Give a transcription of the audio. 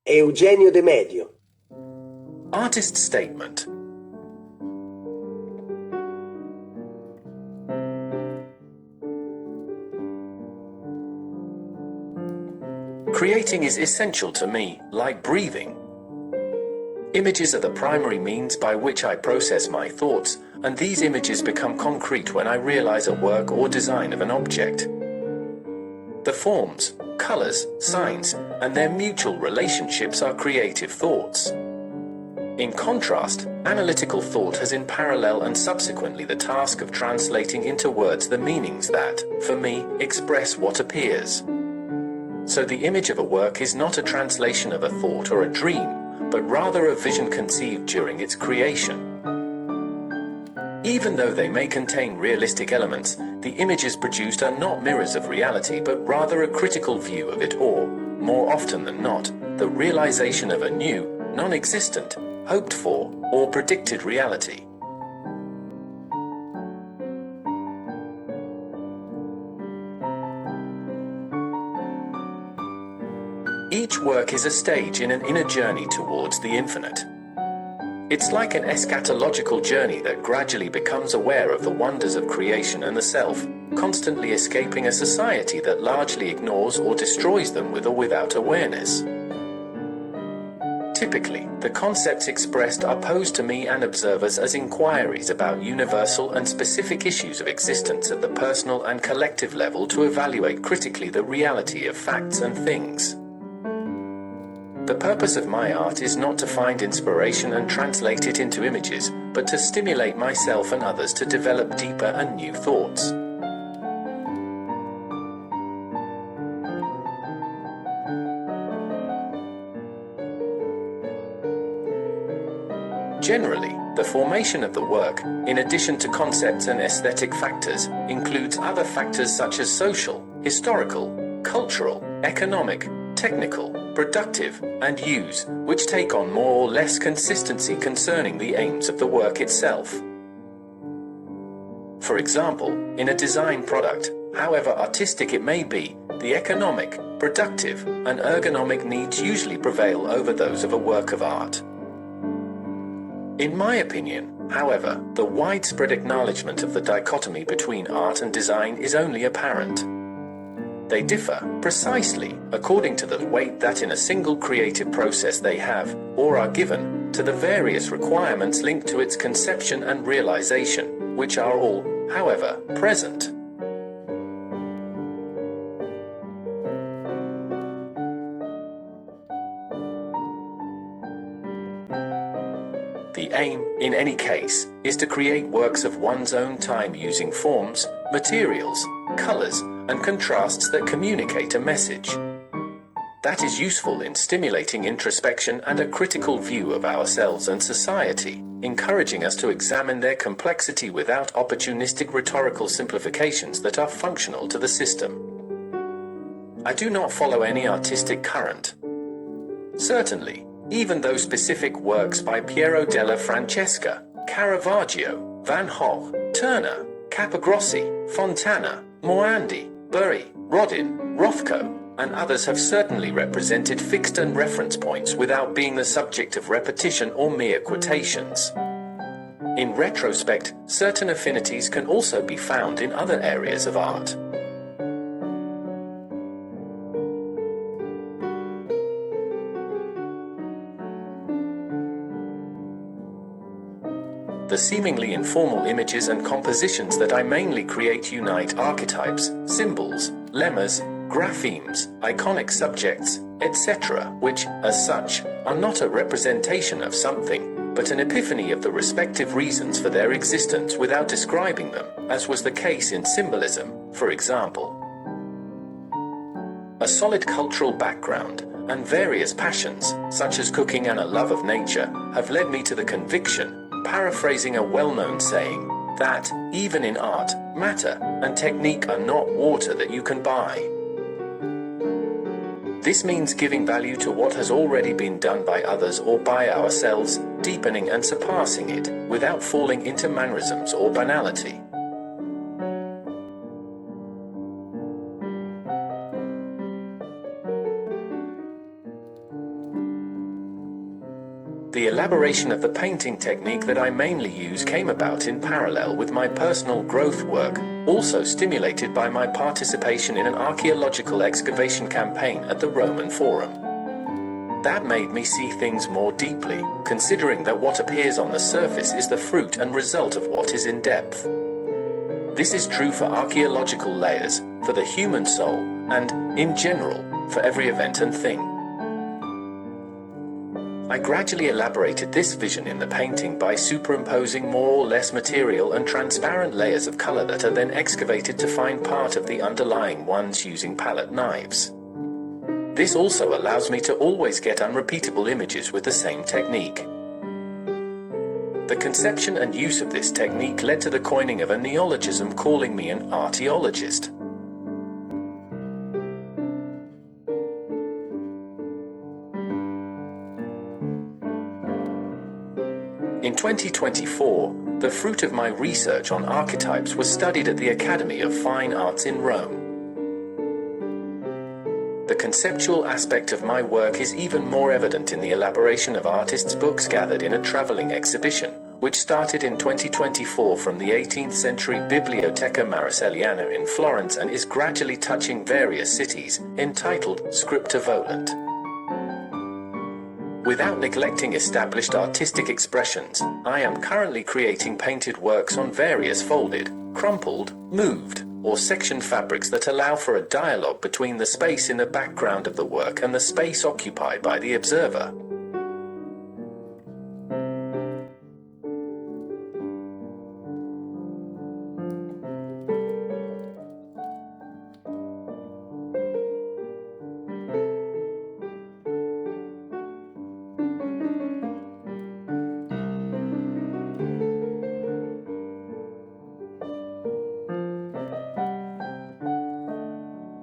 Eugenio De Medio. Artist statement. Creating is essential to me, like breathing. Images are the primary means by which I process my thoughts, and these images become concrete when I realize a work or design of an object. The forms, colors, signs, and their mutual relationships are creative thoughts. In contrast, analytical thought has in parallel and subsequently the task of translating into words the meanings that, for me, express what appears. So the image of a work is not a translation of a thought or a dream, but rather a vision conceived during its creation. Even though they may contain realistic elements, the images produced are not mirrors of reality but rather a critical view of it or, more often than not, the realization of a new, non-existent, hoped for, or predicted reality. Each work is a stage in an inner journey towards the infinite. It's like an eschatological journey that gradually becomes aware of the wonders of creation and the self, constantly escaping a society that largely ignores or destroys them with or without awareness. Typically, the concepts expressed are posed to me and observers as inquiries about universal and specific issues of existence at the personal and collective level to evaluate critically the reality of facts and things. The purpose of my art is not to find inspiration and translate it into images, but to stimulate myself and others to develop deeper and new thoughts. Generally, the formation of the work, in addition to concepts and aesthetic factors, includes other factors such as social, historical, cultural, economic, technical, productive, and use, which take on more or less consistency concerning the aims of the work itself. For example, in a design product, however artistic it may be, the economic, productive, and ergonomic needs usually prevail over those of a work of art. In my opinion, however, the widespread acknowledgement of the dichotomy between art and design is only apparent. They differ, precisely, according to the weight that in a single creative process they have, or are given, to the various requirements linked to its conception and realization, which are all, however, present. The aim, in any case, is to create works of one's own time using forms, materials, colors, and contrasts that communicate a message. That is useful in stimulating introspection and a critical view of ourselves and society, encouraging us to examine their complexity without opportunistic rhetorical simplifications that are functional to the system. I do not follow any artistic current. Certainly, even though specific works by Piero della Francesca, Caravaggio, Van Gogh, Turner, Capogrossi, Fontana, Morandi, Bury, Rodin, Rothko, and others have certainly represented fixed and reference points without being the subject of repetition or mere quotations. In retrospect, certain affinities can also be found in other areas of art. The seemingly informal images and compositions that I mainly create unite archetypes, symbols, lemmas, graphemes, iconic subjects, etc., which, as such, are not a representation of something, but an epiphany of the respective reasons for their existence without describing them, as was the case in symbolism, for example. A solid cultural background, and various passions, such as cooking and a love of nature, have led me to the conviction, paraphrasing a well-known saying, that, even in art, matter and technique are not water that you can buy. This means giving value to what has already been done by others or by ourselves, deepening and surpassing it, without falling into mannerisms or banality. The elaboration of the painting technique that I mainly use came about in parallel with my personal growth work, also stimulated by my participation in an archaeological excavation campaign at the Roman Forum. That made me see things more deeply, considering that what appears on the surface is the fruit and result of what is in depth. This is true for archaeological layers, for the human soul, and, in general, for every event and thing. I gradually elaborated this vision in the painting by superimposing more or less material and transparent layers of color that are then excavated to find part of the underlying ones using palette knives. This also allows me to always get unrepeatable images with the same technique. The conception and use of this technique led to the coining of a neologism calling me an archaeologist. In 2024, the fruit of my research on archetypes was studied at the Academy of Fine Arts in Rome. The conceptual aspect of my work is even more evident in the elaboration of artists' books gathered in a traveling exhibition, which started in 2024 from the 18th century Biblioteca Marcelliana in Florence and is gradually touching various cities, entitled Scripta Volant. Without neglecting established artistic expressions, I am currently creating painted works on various folded, crumpled, moved, or sectioned fabrics that allow for a dialogue between the space in the background of the work and the space occupied by the observer.